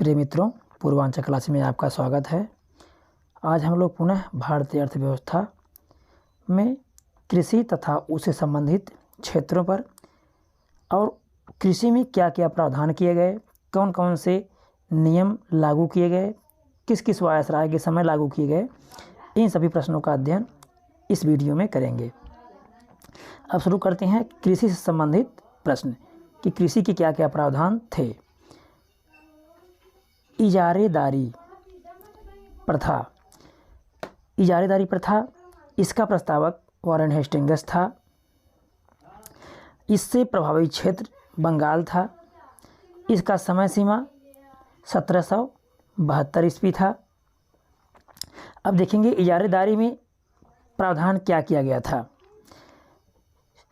प्रिय मित्रों, पूर्वांचल क्लास में आपका स्वागत है। आज हम लोग पुनः भारतीय अर्थव्यवस्था में कृषि तथा उससे संबंधित क्षेत्रों पर और कृषि में क्या क्या प्रावधान किए गए, कौन कौन से नियम लागू किए गए, किस किस वायसराय के समय लागू किए गए, इन सभी प्रश्नों का अध्ययन इस वीडियो में करेंगे। अब शुरू करते हैं कृषि से संबंधित प्रश्न कि कृषि के क्या क्या प्रावधान थे। इजारेदारी प्रथा। इजारेदारी प्रथा, इसका प्रस्तावक वॉरेन हेस्टिंग्स था। इससे प्रभावित क्षेत्र बंगाल था। इसका समय सीमा 1772 ईस्वी था। अब देखेंगे इजारेदारी में प्रावधान क्या किया गया था।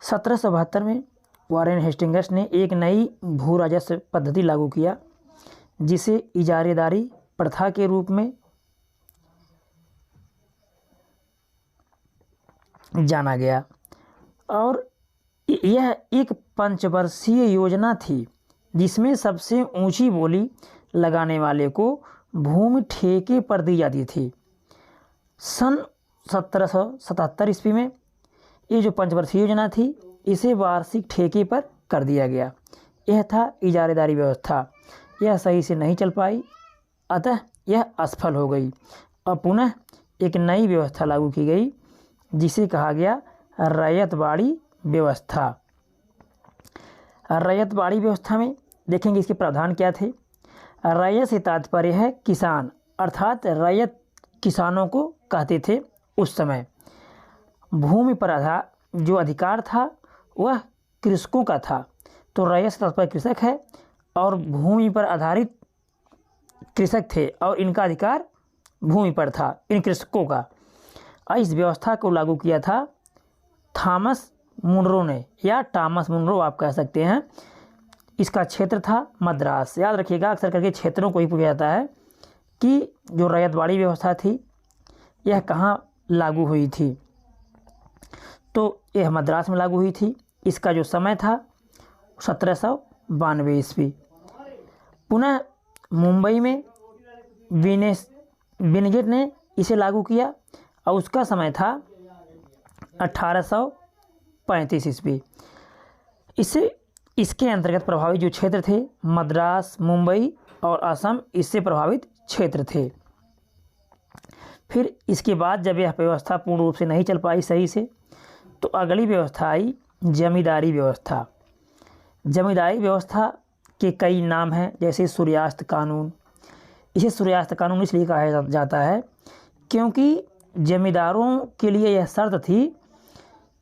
1772 में वॉरेन हेस्टिंग्स ने एक नई भू राजस्व पद्धति लागू किया जिसे इजारेदारी प्रथा के रूप में जाना गया और यह एक पंचवर्षीय योजना थी जिसमें सबसे ऊंची बोली लगाने वाले को भूमि ठेके पर दी जाती थी। सन 1777 ईस्वी में ये जो पंचवर्षीय योजना थी इसे वार्षिक ठेके पर कर दिया गया। यह था इजारेदारी व्यवस्था। यह सही से नहीं चल पाई, अतः यह असफल हो गई और पुनः एक नई व्यवस्था लागू की गई जिसे कहा गया रैयतवाड़ी व्यवस्था। रैयतवाड़ी व्यवस्था में देखेंगे इसके प्रावधान क्या थे। रैयत से तात्पर्य है किसान, अर्थात रैयत किसानों को कहते थे उस समय। भूमि पर जो अधिकार था वह कृषकों का था, तो रैयत से तात्पर्य कृषक है और भूमि पर आधारित कृषक थे और इनका अधिकार भूमि पर था, इन कृषकों का। इस व्यवस्था को लागू किया था थॉमस मुनरो ने, या टॉमस मुनरो आप कह सकते हैं। इसका क्षेत्र था मद्रास। याद रखिएगा, अक्सर करके क्षेत्रों को ही पूछा जाता है कि जो रैयतवाड़ी व्यवस्था थी यह कहाँ लागू हुई थी, तो यह मद्रास में लागू हुई थी। इसका जो समय था 1792 ईस्वी। पुनः मुंबई में विनगेट ने इसे लागू किया और उसका समय था 1835 ईस्वी। इसके अंतर्गत प्रभावित जो क्षेत्र थे मद्रास, मुंबई और असम, इससे प्रभावित क्षेत्र थे। फिर इसके बाद जब यह व्यवस्था पूर्ण रूप से नहीं चल पाई सही से, तो अगली व्यवस्था आई जमींदारी व्यवस्था। जमींदारी व्यवस्था के कई नाम हैं, जैसे सूर्यास्त कानून। इसे सूर्यास्त कानून इसलिए कहा जाता है क्योंकि जमींदारों के लिए यह शर्त थी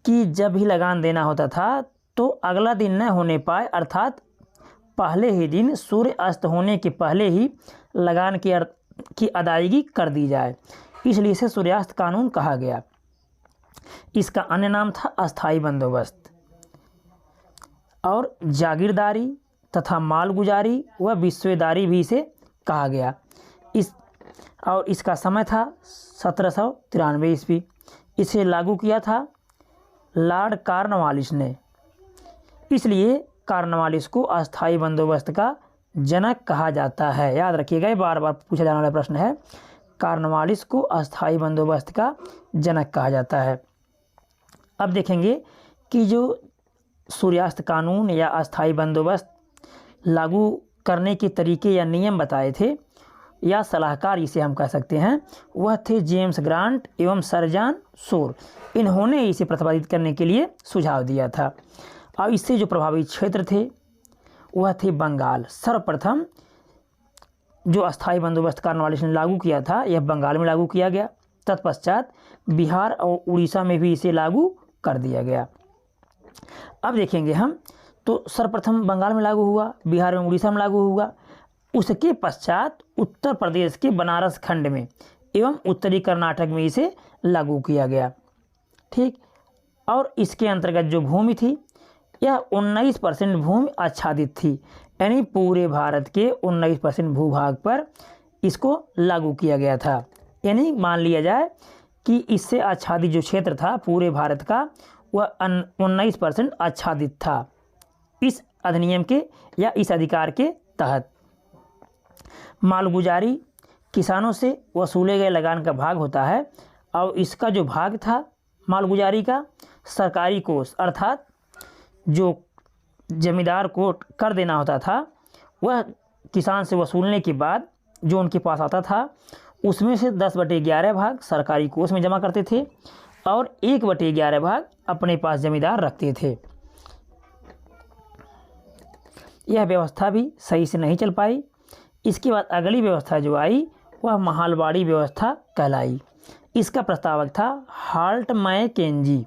कि जब भी लगान देना होता था तो अगला दिन न होने पाए, अर्थात पहले ही दिन सूर्य अस्त होने के पहले ही लगान की अदायगी कर दी जाए, इसलिए इसे सूर्यास्त कानून कहा गया। इसका अन्य नाम था अस्थाई बंदोबस्त। और जागीरदारी तथा मालगुजारी व विश्वेदारी भी इसे कहा गया। इसका समय था 1793 ईस्वी। इसे लागू किया था लॉर्ड कॉर्नवालिस ने, इसलिए कॉर्नवालिस को अस्थाई बंदोबस्त का जनक कहा जाता है। याद रखिएगा, ये बार बार पूछा जाने वाला प्रश्न है। कॉर्नवालिस को अस्थाई बंदोबस्त का जनक कहा जाता है। अब देखेंगे कि जो सूर्यास्त कानून या अस्थाई बंदोबस्त लागू करने के तरीके या नियम बताए थे, या सलाहकार इसे हम कह सकते हैं, वह थे जेम्स ग्रांट एवं सर जॉन शोर। इन्होंने इसे प्रतिपादित करने के लिए सुझाव दिया था। और इससे जो प्रभावित क्षेत्र थे वह थे बंगाल। सर्वप्रथम जो अस्थाई बंदोबस्त कॉर्नवालिस ने लागू किया था यह बंगाल में लागू किया गया। तत्पश्चात बिहार और उड़ीसा में भी इसे लागू कर दिया गया। अब देखेंगे हम, तो सर्वप्रथम बंगाल में लागू हुआ, बिहार में, उड़ीसा में लागू हुआ। उसके पश्चात उत्तर प्रदेश के बनारस खंड में एवं उत्तरी कर्नाटक में इसे लागू किया गया। ठीक। और इसके अंतर्गत जो भूमि थी यह 19% भूमि आच्छादित थी, यानी पूरे भारत के 19% भूभाग पर इसको लागू किया गया था। यानी मान लिया जाए कि इससे आच्छादित जो क्षेत्र था पूरे भारत का वह 19% आच्छादित था इस अधिनियम के या इस अधिकार के तहत। मालगुजारी किसानों से वसूले गए लगान का भाग होता है और इसका जो भाग था मालगुजारी का सरकारी कोष अर्थात जो जमींदार को कर देना होता था वह किसान से वसूलने के बाद जो उनके पास आता था उसमें से 10/11 भाग सरकारी कोष में जमा करते थे और 1/11 भाग अपने पास जमींदार रखते थे। यह व्यवस्था भी सही से नहीं चल पाई। इसके बाद अगली व्यवस्था जो आई वह महालवाड़ी व्यवस्था कहलाई। इसका प्रस्तावक था हाल्ट मैकेंजी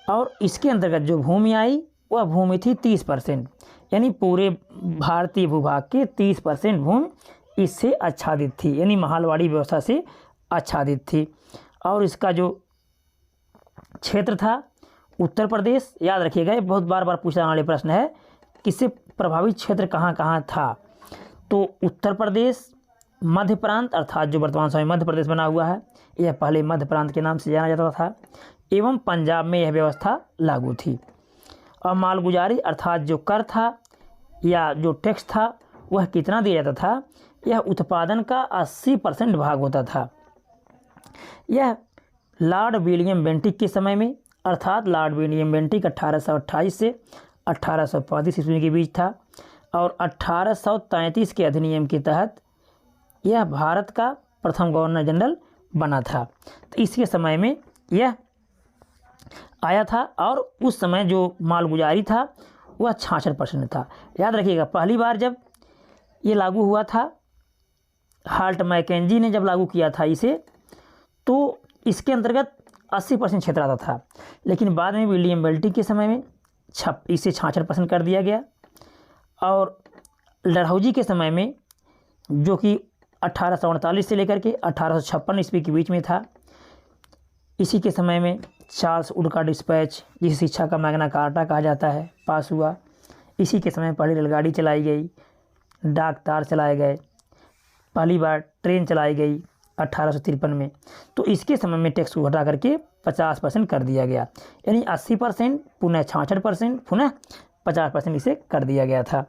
और इसके अंतर्गत जो भूमि आई वह भूमि थी 30%, यानी पूरे भारतीय भूभाग के 30% भूमि इससे आच्छादित थी, यानी महालवाड़ी व्यवस्था से आच्छादित थी। और इसका जो क्षेत्र था उत्तर प्रदेश, याद रखिएगा ये बहुत बार पूछने वाले प्रश्न है, किससे प्रभावित क्षेत्र कहाँ कहाँ था, तो उत्तर प्रदेश, मध्य प्रांत अर्थात जो वर्तमान समय मध्य प्रदेश बना हुआ है, यह पहले मध्य प्रांत के नाम से जाना जाता था, एवं पंजाब में यह व्यवस्था लागू थी। और मालगुजारी अर्थात जो कर था या जो टैक्स था वह कितना दिया जाता था, यह उत्पादन का 80% भाग होता था। यह लॉर्ड विलियम बेंटिक के समय में अर्थात लॉर्ड विलियम बेंटिक 1828 से 1835 ईस्वी के बीच था और 1833 के अधिनियम के तहत यह भारत का प्रथम गवर्नर जनरल बना था। तो इसके समय में यह आया था और उस समय जो मालगुजारी था वह 66% था। याद रखिएगा पहली बार जब ये लागू हुआ था, हाल्ट मैकेंजी ने जब लागू किया था इसे, तो इसके अंतर्गत 80% क्षेत्र आता था, लेकिन बाद में विलियम बेंटिक के समय में इसे 66% कर दिया गया और डलहौजी के समय में जो कि 1848 से लेकर के 1856 ईस्वी के बीच में था, इसी के समय में चार्ल्स वुड का डिस्पैच जिसे शिक्षा का मैग्ना कार्टा कहा जाता है पास हुआ। इसी के समय पहली रेलगाड़ी चलाई गई, डाक तार चलाए गए, पहली बार ट्रेन चलाई गई 1853 में। तो इसके समय में टैक्स को घटा करके 50% कर दिया गया, यानी 80% पुनः 66% पुनः 50% इसे कर दिया गया था।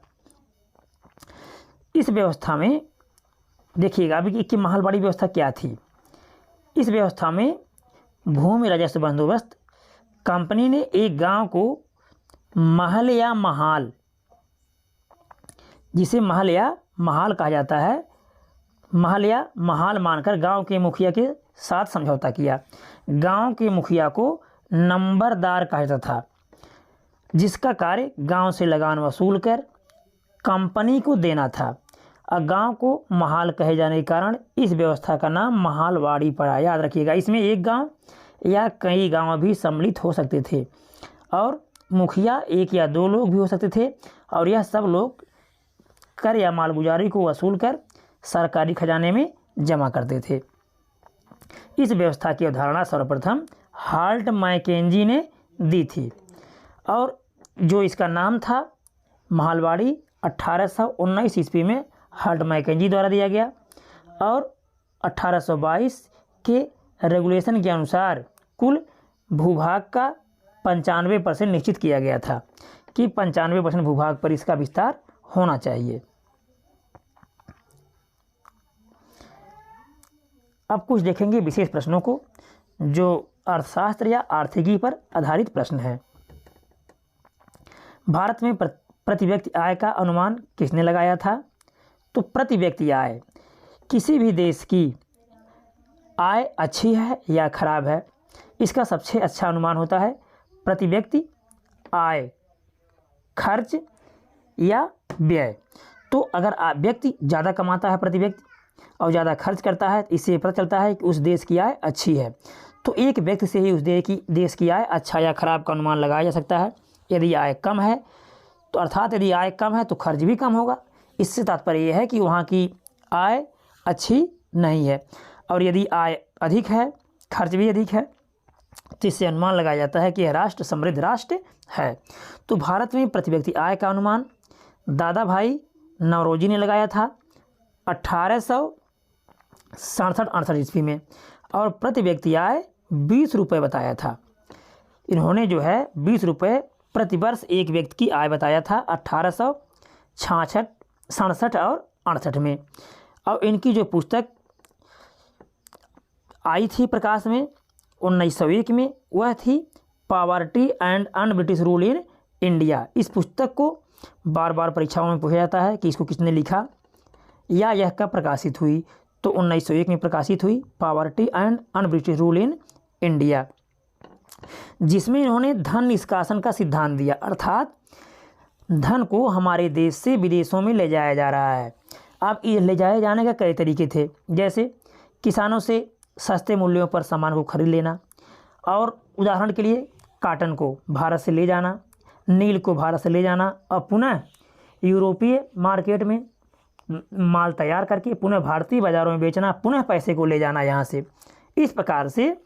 इस व्यवस्था में देखिएगा अभी कि महालवाड़ी व्यवस्था क्या थी। इस व्यवस्था में भूमि राजस्व बंदोबस्त कंपनी ने एक गांव को महल या महाल, जिसे महल या महाल कहा जाता है, महल या महाल मानकर गांव के मुखिया के साथ समझौता किया। गांव के मुखिया को नंबरदार कहा जाता था, जिसका कार्य गांव से लगान वसूल कर कंपनी को देना था। और गांव को महाल कहे जाने के कारण इस व्यवस्था का नाम महालवाड़ी पड़ा। याद रखिएगा इसमें एक गांव या कई गांव भी सम्मिलित हो सकते थे और मुखिया एक या दो लोग भी हो सकते थे और यह सब लोग कर या मालगुजारी को वसूल कर सरकारी खजाने में जमा करते थे। इस व्यवस्था की अवधारणा सर्वप्रथम हाल्ट मैकेंजी ने दी थी और जो इसका नाम था महालवाड़ी 1819 ईस्वी में हाल्ट मैकेंजी द्वारा दिया गया और 1822 के रेगुलेशन के अनुसार कुल भूभाग का 95% निश्चित किया गया था कि 95% भूभाग पर इसका विस्तार होना चाहिए। अब कुछ देखेंगे विशेष प्रश्नों को जो अर्थशास्त्र या आर्थिकी पर आधारित प्रश्न है। भारत में प्रति व्यक्ति आय का अनुमान किसने लगाया था? तो प्रति व्यक्ति आय, किसी भी देश की आय अच्छी है या खराब है, इसका सबसे अच्छा अनुमान होता है प्रति व्यक्ति आय, खर्च या व्यय। तो अगर व्यक्ति ज़्यादा कमाता है प्रति व्यक्ति और ज़्यादा खर्च करता है, इससे पता चलता है कि उस देश की आय अच्छी है। तो एक व्यक्ति से ही उस देश की आय अच्छा या खराब का अनुमान लगाया जा सकता है। यदि आय कम है तो अर्थात यदि आय कम है तो खर्च भी कम होगा। इससे तात्पर्य यह है कि वहाँ की आय अच्छी नहीं है। और यदि आय अधिक है, खर्च भी अधिक है, तो इससे अनुमान लगाया जाता है कि यह राष्ट्र समृद्ध राष्ट्र है। तो भारत में प्रति व्यक्ति आय का अनुमान दादा भाई नौरोजी ने लगाया था 1867-68 ईस्वी में और प्रति व्यक्ति आय 20 रुपये बताया था। इन्होंने जो है 20 रुपये प्रति वर्ष एक व्यक्ति की आय बताया था 1866 और 1968 में। और इनकी जो पुस्तक आई थी प्रकाश में 1901 में, वह थी poverty and un British rule in India. इस पुस्तक को बार बार परीक्षाओं में पूछा जाता है कि इसको किसने लिखा या यह कब प्रकाशित हुई। तो 1901 में प्रकाशित हुई poverty and un British rule in India, जिसमें इन्होंने धन निष्कासन का सिद्धांत दिया, अर्थात धन को हमारे देश से विदेशों में ले जाया जा रहा है। अब ये ले जाए जाने का कई तरीके थे, जैसे किसानों से सस्ते मूल्यों पर सामान को खरीद लेना, और उदाहरण के लिए काटन को भारत से ले जाना, नील को भारत से ले जाना और पुनः यूरोपीय मार्केट में माल तैयार करके पुनः भारतीय बाज़ारों में बेचना, पुनः पैसे को ले जाना यहाँ से। इस प्रकार से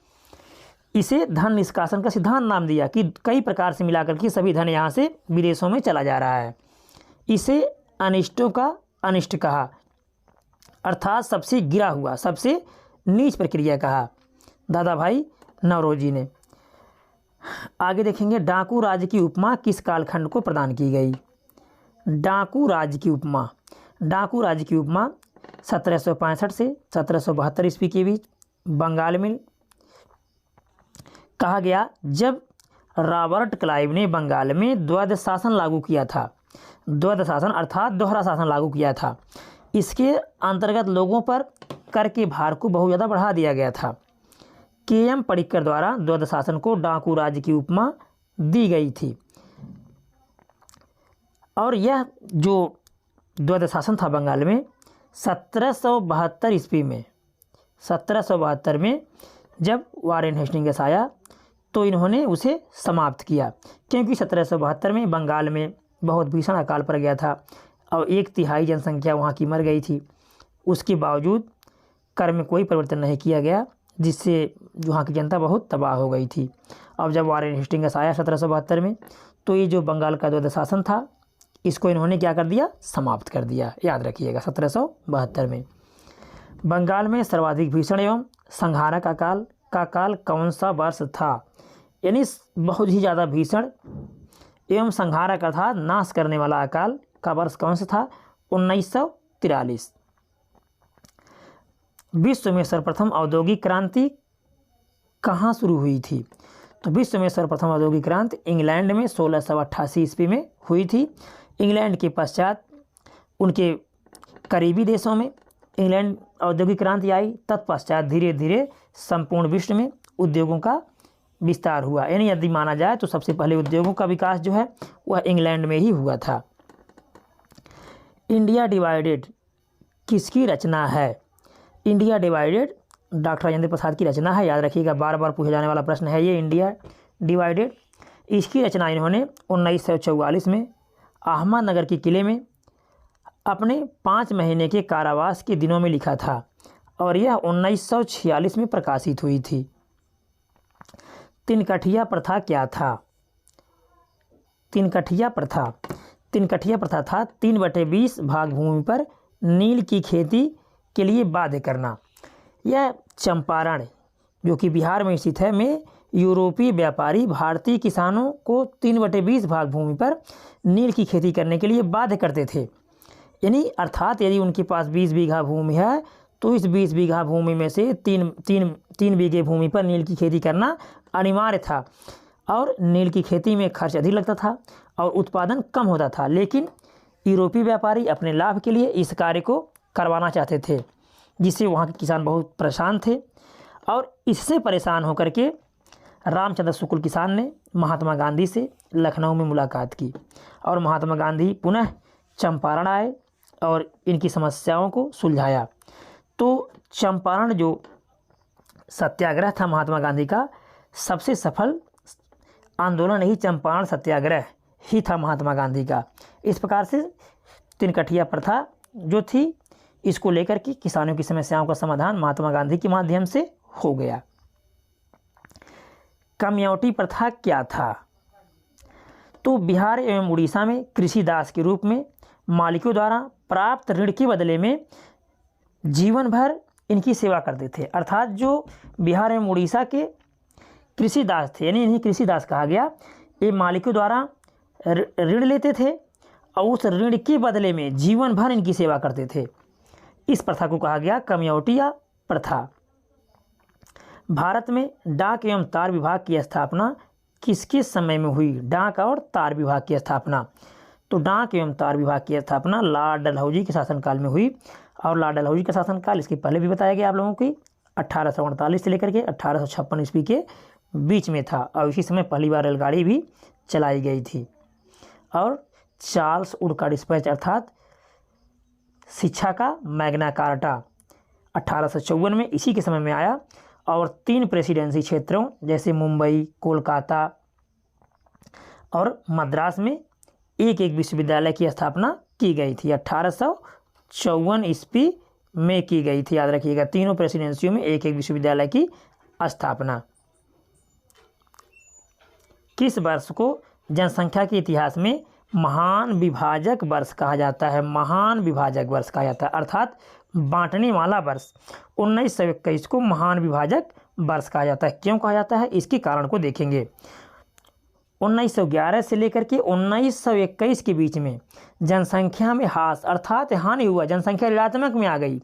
इसे धन निष्कासन का सिद्धांत नाम दिया कि कई प्रकार से मिलाकर के सभी धन यहाँ से विदेशों में चला जा रहा है। इसे अनिष्टों का अनिष्ट कहा, अर्थात सबसे गिरा हुआ, सबसे नीच प्रक्रिया कहा दादा भाई नौरोजी ने। आगे देखेंगे, डाकू राज्य की उपमा किस कालखंड को प्रदान की गई। डाकू राज्य की उपमा, डाकू राज्य की उपमा 1765 से 1772 ईस्वी के बीच बंगाल में कहा गया, जब रॉबर्ट क्लाइव ने बंगाल में द्वैध शासन लागू किया था। द्वैध शासन अर्थात दोहरा शासन लागू किया था। इसके अंतर्गत लोगों पर कर के भार को बहुत ज़्यादा बढ़ा दिया गया था। के.एम. पडिक्कर द्वारा द्वैध शासन को डाकू राज्य की उपमा दी गई थी। और यह जो द्वैध शासन था बंगाल में 1772 ईस्वी में, 1772 में जब वारेन हेस्टिंग्स आया तो इन्होंने उसे समाप्त किया, क्योंकि 1772 में बंगाल में बहुत भीषण अकाल पड़ गया था और 1/3 जनसंख्या वहाँ की मर गई थी। उसके बावजूद कर में कोई परिवर्तन नहीं किया गया, जिससे वहाँ की जनता बहुत तबाह हो गई थी। अब जब वारेन हेस्टिंग्स आया 1772 में, तो ये जो बंगाल का द्वैध शासन था इसको इन्होंने क्या कर दिया, समाप्त कर दिया। याद रखिएगा 1772 में। बंगाल में सर्वाधिक भीषण एवं संहारक अकाल का काल कौन सा वर्ष था, यानी बहुत ही ज़्यादा भीषण एवं संहारक अर्थात नाश करने वाला अकाल का वर्ष कौन सा था, 1943। विश्व में सर्वप्रथम औद्योगिक क्रांति कहाँ शुरू हुई थी। तो विश्व में सर्वप्रथम औद्योगिक क्रांति इंग्लैंड में 1688 ईस्वी में हुई थी। इंग्लैंड के पश्चात उनके करीबी देशों में इंग्लैंड औद्योगिक क्रांति आई। तत्पश्चात धीरे धीरे संपूर्ण विश्व में उद्योगों का विस्तार हुआ, यानी यदि माना जाए तो सबसे पहले उद्योगों का विकास जो है वह इंग्लैंड में ही हुआ था। इंडिया डिवाइडेड किसकी रचना है। India divided doctor Rajendra Prasad की रचना है। याद रखिएगा, बार बार पूछे जाने वाला प्रश्न है ये इंडिया डिवाइडेड। इसकी रचना इन्होंने 1944 में अहमदनगर के किले में अपने 5 महीने के कारावास के दिनों में लिखा था और यह 1946 में प्रकाशित हुई थी। तिनकठिया प्रथा क्या था। तिनकठिया प्रथा था 3/20 भाग भूमि पर नील की खेती के लिए बाध्य करना। यह चंपारण जो कि बिहार में स्थित है में यूरोपीय व्यापारी भारतीय किसानों को 3/20 भाग भूमि पर नील की खेती करने के लिए बाध्य करते थे। यानी अर्थात यदि उनके पास 20 बीघा भूमि है तो इस 20 बीघा भूमि में से तीन बीघे भूमि पर नील की खेती करना अनिवार्य था। और नील की खेती में खर्च अधिक लगता था और उत्पादन कम होता था, लेकिन यूरोपीय व्यापारी अपने लाभ के लिए इस कार्य को करवाना चाहते थे, जिससे वहाँ के किसान बहुत परेशान थे। और इससे परेशान होकर के रामचंद्र शुक्ल किसान ने महात्मा गांधी से लखनऊ में मुलाकात की और महात्मा गांधी पुनः चंपारण आए और इनकी समस्याओं को सुलझाया। तो चंपारण जो सत्याग्रह था महात्मा गांधी का, सबसे सफल आंदोलन ही चंपारण सत्याग्रह ही था महात्मा गांधी का। इस प्रकार से तिनकठिया प्रथा जो थी इसको लेकर के किसानों की समस्याओं का समाधान महात्मा गांधी के माध्यम से हो गया। कमयौटी प्रथा क्या था। तो बिहार एवं उड़ीसा में कृषि दास के रूप में मालिकों द्वारा प्राप्त ऋण के बदले में जीवन भर इनकी सेवा करते थे। अर्थात जो बिहार एवं उड़ीसा के कृषि दास थे, यानी इन्हें कृषि दास कहा गया, ये मालिकों द्वारा ऋण लेते थे और उस ऋण के बदले में जीवन भर इनकी सेवा करते थे। इस प्रथा को कहा गया कमयौटिया प्रथा। भारत में डाक एवं तार विभाग की स्थापना किसके समय में हुई? डाक और तार विभाग की स्थापना, तो डाक एवं तार विभाग की स्थापना लॉर्ड डलहौजी के शासनकाल में हुई। और लॉर्ड डलहौजी का शासनकाल इसके पहले भी बताया गया आप लोगों की 1848 से लेकर के 1856 ईस्वी के बीच में था। और इसी समय पहली बार रेलगाड़ी भी चलाई गई थी। और चार्ल्स वुड का डिस्पैच अर्थात शिक्षा का मैग्ना कार्टा 1854 में इसी के समय में आया। और 3 प्रेसिडेंसी क्षेत्रों जैसे मुंबई, कोलकाता और मद्रास में एक एक विश्वविद्यालय की स्थापना की गई थी। 1854 ईस्वी में की गई थी, याद रखिएगा। तीनों प्रेसिडेंसियों में एक एक विश्वविद्यालय की स्थापना। किस वर्ष को जनसंख्या के इतिहास में महान विभाजक वर्ष कहा जाता है? महान विभाजक वर्ष कहा जाता है, अर्थात बांटने वाला वर्ष। 1921 को महान विभाजक वर्ष कहा जाता है। क्यों कहा जाता है, इसके कारण को देखेंगे। 1911 से लेकर के 1921 के बीच में जनसंख्या में ह्रास अर्थात हानि हुआ, जनसंख्या ऋणात्मक में आ गई।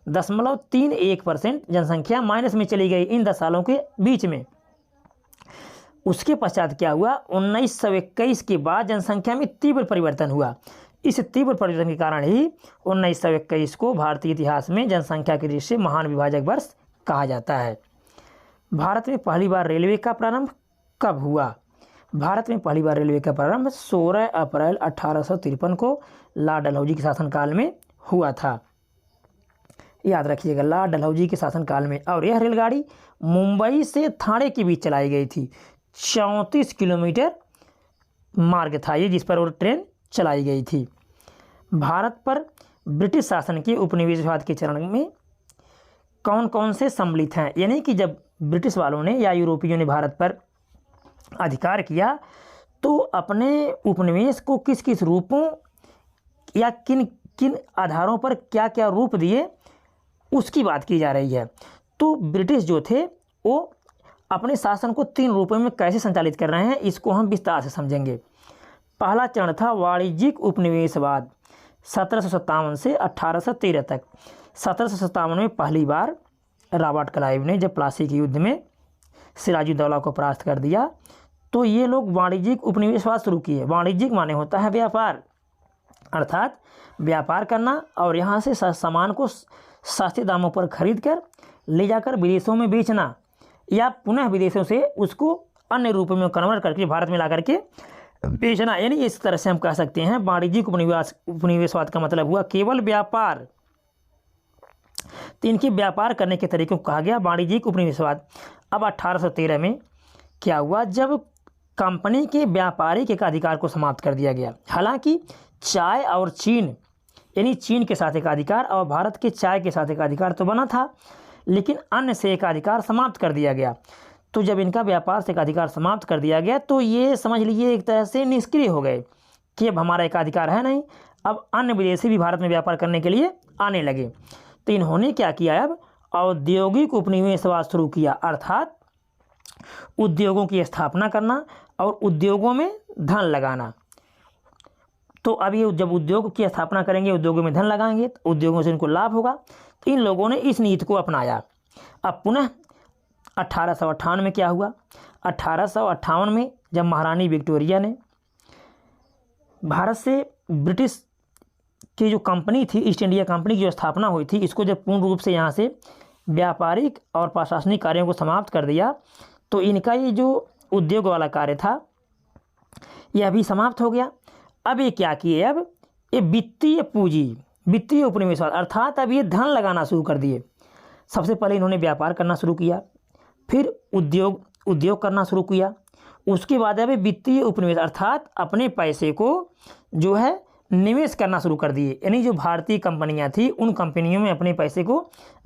0.31% जनसंख्या माइनस में चली गई इन 10 सालों के बीच में। उसके पश्चात क्या हुआ, 1921 के बाद जनसंख्या में तीव्र परिवर्तन हुआ। इस तीव्र परिवर्तन के कारण ही 1921 को भारतीय इतिहास में जनसंख्या की दृष्टि से महान विभाजक वर्ष कहा जाता है। भारत में पहली बार रेलवे का प्रारंभ कब हुआ? भारत में पहली बार रेलवे का प्रारंभ 16 अप्रैल 1853 को लॉर्ड डलहौजी के शासनकाल में हुआ था। याद रखिएगा, लॉर्ड डलहौजी के शासनकाल में। और यह रेलगाड़ी मुंबई से ठाणे के बीच चलाई गई थी। 34 किलोमीटर मार्ग था ये जिस पर वो ट्रेन चलाई गई थी। भारत पर ब्रिटिश शासन के उपनिवेशवाद के चरण में कौन कौन से सम्मिलित हैं? यानी कि जब ब्रिटिश वालों ने या यूरोपियों ने भारत पर अधिकार किया तो अपने उपनिवेश को किस किस रूपों या किन किन आधारों पर क्या क्या रूप दिए उसकी बात की जा रही है। तो ब्रिटिश जो थे वो अपने शासन को 3 रूपों में कैसे संचालित कर रहे हैं इसको हम विस्तार से समझेंगे। पहला चरण था वाणिज्यिक उपनिवेशवाद 1757 से 1813 तक। 1757 में पहली बार रॉबर्ट क्लाइव ने जब प्लासी के युद्ध में सिराजुद्दौला को परास्त कर दिया तो ये लोग वाणिज्यिक उपनिवेशवाद शुरू किए। वाणिज्यिक माने होता है व्यापार, अर्थात व्यापार करना और यहाँ से सामान को सस्ते दामों पर खरीद कर ले जाकर विदेशों में बेचना या पुनः विदेशों से उसको अन्य रूपों में कन्वर्ट करके भारत में ला करके बेचना। यानी इस तरह से हम कह सकते हैं वाणिज्यिक उपनिवेशवाद का मतलब हुआ केवल व्यापार। तो इनके व्यापार करने के तरीकों को कहा गया वाणिज्यिक उपनिवेशवाद। अब 1813 में क्या हुआ, जब कंपनी के व्यापारिक एकाधिकार को समाप्त कर दिया गया। हालांकि चाय और चीन यानी चीन के साथ एकाधिकार और भारत के चाय के साथ एकाधिकार तो बना था, लेकिन अन्य से एकाधिकार समाप्त कर दिया गया। तो जब इनका व्यापार से एकाधिकार समाप्त कर दिया गया तो ये समझ लीजिए एक तरह से निष्क्रिय हो गए कि अब हमारा एकाधिकार है नहीं। अब अन्य विदेशी भी भारत में व्यापार करने के लिए आने लगे। तो इन्होंने क्या किया, अब औद्योगिक उपनिवेशवाद शुरू किया, अर्थात उद्योगों की स्थापना करना और उद्योगों में धन लगाना। तो अब ये जब उद्योग की स्थापना करेंगे, उद्योगों में धन लगाएंगे तो उद्योगों से इनको लाभ होगा। तो इन लोगों ने इस नीति को अपनाया। अब पुनः 1858 में क्या हुआ, 1858 में जब महारानी विक्टोरिया ने भारत से ब्रिटिश की जो कंपनी थी ईस्ट इंडिया कंपनी की जो स्थापना हुई थी, इसको जब पूर्ण रूप से यहाँ से व्यापारिक और प्रशासनिक कार्यों को समाप्त कर दिया तो इनका ये जो उद्योग वाला कार्य था यह भी समाप्त हो गया। अब ये क्या किए, अब ये वित्तीय पूंजी, वित्तीय उपनिवेशवाद अर्थात अब ये धन लगाना शुरू कर दिए। सबसे पहले इन्होंने व्यापार करना शुरू किया, फिर उद्योग करना शुरू किया। उसके बाद अब वित्तीय उपनिवेश अर्थात अपने पैसे को जो है निवेश करना शुरू कर दिए। यानी जो भारतीय कंपनियां थी उन कंपनियों में अपने पैसे को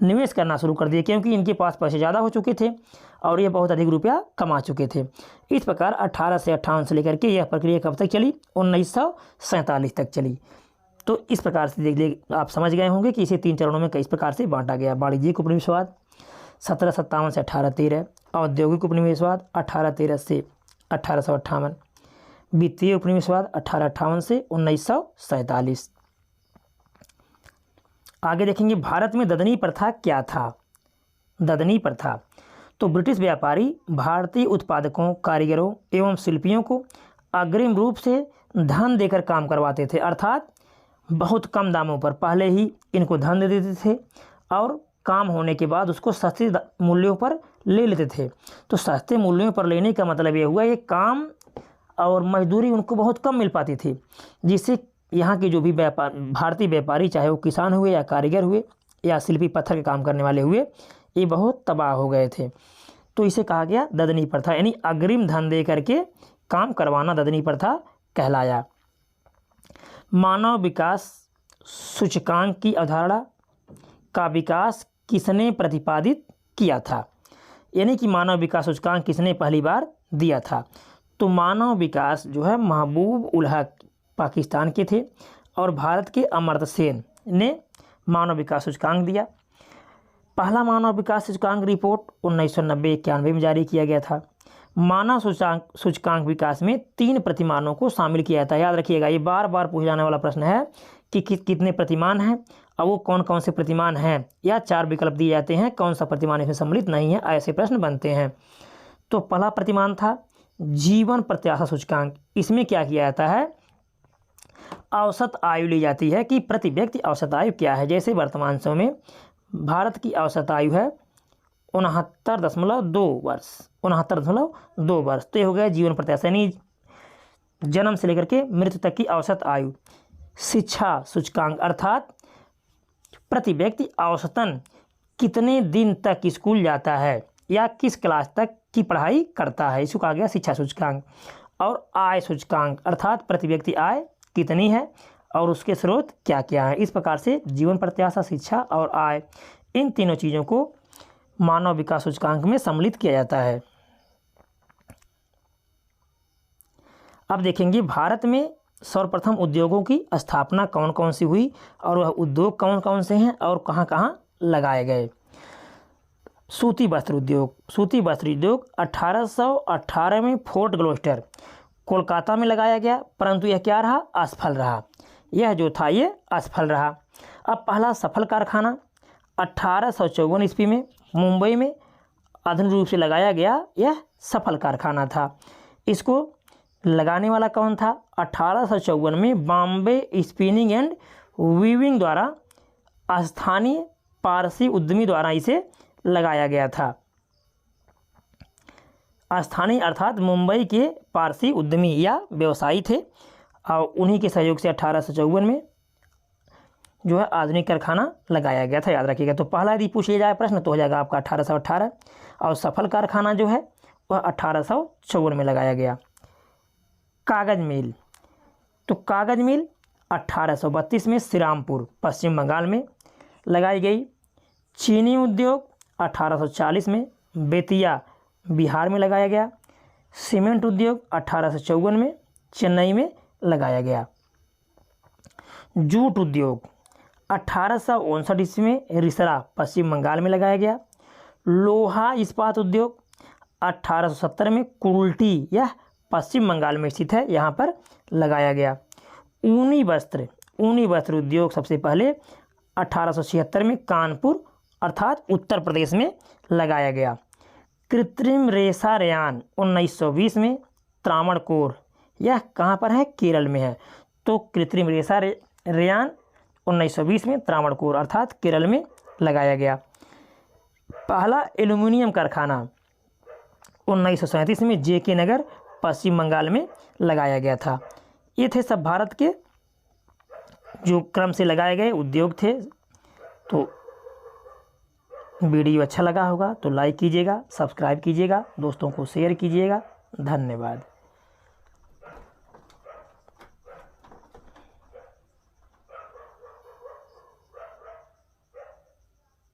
निवेश करना शुरू कर दिए, क्योंकि इनके पास पैसे ज़्यादा हो चुके थे और ये बहुत अधिक रुपया कमा चुके थे। इस प्रकार 1858 से लेकर के यह प्रक्रिया कब तक चली, 1947 तक चली। तो इस प्रकार से देख लीजिए, आप समझ गए होंगे कि इसे 3 चरणों में किस प्रकार से बांटा गया। वाणिज्यिक उपनिवेशवाद 1757 से 1813, औद्योगिक उपनिवेशवाद 1813 से 1858, वित्तीय उपनिवेशवाद 1858 से 1947। आगे देखेंगे भारत में ददनी प्रथा क्या था। ददनी प्रथा तो ब्रिटिश व्यापारी भारतीय उत्पादकों, कारीगरों एवं शिल्पियों को अग्रिम रूप से धन देकर काम करवाते थे, अर्थात बहुत कम दामों पर पहले ही इनको धन दे देते थे और काम होने के बाद उसको सस्ते मूल्यों पर ले लेते थे। तो सस्ते मूल्यों पर लेने का मतलब ये हुआ, ये काम और मजदूरी उनको बहुत कम मिल पाती थी, जिससे यहाँ के जो भी भारतीय व्यापारी, चाहे वो किसान हुए या कारीगर हुए या शिल्पी पत्थर के काम करने वाले हुए, ये बहुत तबाह हो गए थे। तो इसे कहा गया ददनी प्रथा, यानी अग्रिम धन दे करके काम करवाना ददनी प्रथा कहलाया। मानव विकास सूचकांक की अवधारणा का विकास किसने प्रतिपादित किया था, यानी कि मानव विकास सूचकांक किसने पहली बार दिया था। तो मानव विकास जो है महबूब उल हक पाकिस्तान के थे और भारत के अमर्त्य सेन ने मानव विकास सूचकांक दिया। पहला मानव विकास सूचकांक रिपोर्ट 1990-91 में जारी किया गया था। मानव सूचकांक विकास में 3 प्रतिमानों को शामिल किया जाता है। याद रखिएगा, ये बार बार पूछे जाने वाला प्रश्न है कि कितने प्रतिमान हैं और वो कौन कौन से प्रतिमान हैं, या 4 विकल्प दिए जाते हैं कौन सा प्रतिमान इसमें सम्मिलित नहीं है, ऐसे प्रश्न बनते हैं। तो पहला प्रतिमान था जीवन प्रत्याशा सूचकांक। इसमें क्या किया जाता है, औसत आयु ली जाती है कि प्रति व्यक्ति औसत आयु क्या है। जैसे वर्तमान समय में भारत की औसत आयु है 69.2 वर्ष, 69.2 वर्ष। तो ये हो गया जीवन प्रत्याशा, यानी जन्म से लेकर के मृत्यु तक की औसत आयु। शिक्षा सूचकांक अर्थात प्रति व्यक्ति औसतन कितने दिन तक स्कूल जाता है या किस क्लास तक की पढ़ाई करता है, इसको कहा गया शिक्षा सूचकांक। और आय सूचकांक अर्थात प्रति व्यक्ति आय कितनी है और उसके स्रोत क्या क्या हैं। इस प्रकार से जीवन प्रत्याशा, शिक्षा और आय, इन तीनों चीज़ों को मानव विकास सूचकांक में सम्मिलित किया जाता है। अब देखेंगे भारत में सर्वप्रथम उद्योगों की स्थापना कौन कौन सी हुई और वह उद्योग कौन कौन से हैं और कहाँ कहाँ लगाए गए। सूती वस्त्र उद्योग। सूती वस्त्र उद्योग 1818 में फोर्ट ग्लोस्टर कोलकाता में लगाया गया, परंतु यह क्या रहा, असफल रहा। यह जो था ये असफल रहा। अब पहला सफल कारखाना 1854 ईस्वी में मुंबई में आधुनिक रूप से लगाया गया, यह सफल कारखाना था। इसको लगाने वाला कौन था, 1854 में बॉम्बे स्पिनिंग एंड वीविंग द्वारा स्थानीय पारसी उद्यमी द्वारा इसे लगाया गया था। स्थानीय अर्थात मुंबई के पारसी उद्यमी या व्यवसायी थे और उन्हीं के सहयोग से 1854 में जो है आधुनिक कारखाना लगाया गया था। याद रखिएगा। तो पहला यदि पूछ लिया जाए प्रश्न तो हो जाएगा आपका 1818 और सफल कारखाना जो है वह 1854 में लगाया गया। कागज़ मिल। तो कागज़ मिल 1832 में श्रीरामपुर पश्चिम बंगाल में लगाई गई। चीनी उद्योग 1840 में बेतिया बिहार में लगाया गया। सीमेंट उद्योग 1854 में चेन्नई में लगाया गया। जूट उद्योग 1859 ईस्वी में रिसरा पश्चिम बंगाल में लगाया गया। लोहा इस्पात उद्योग 1870 में कुल्टी यह पश्चिम बंगाल में स्थित है, यहाँ पर लगाया गया। ऊनी वस्त्र उद्योग सबसे पहले 1876 में कानपुर अर्थात उत्तर प्रदेश में लगाया गया। कृत्रिम रेशा रेयान 1920 में त्रावणकोर, यह कहाँ पर है, केरल में है। तो कृत्रिम रेशा रेयान 1920 में त्रावणकोर अर्थात केरल में लगाया गया। पहला एल्युमिनियम कारखाना 1937 में JK नगर पश्चिम बंगाल में लगाया गया था। ये थे सब भारत के जो क्रम से लगाए गए उद्योग थे। तो वीडियो अच्छा लगा होगा तो लाइक कीजिएगा, सब्सक्राइब कीजिएगा, दोस्तों को शेयर कीजिएगा। धन्यवाद।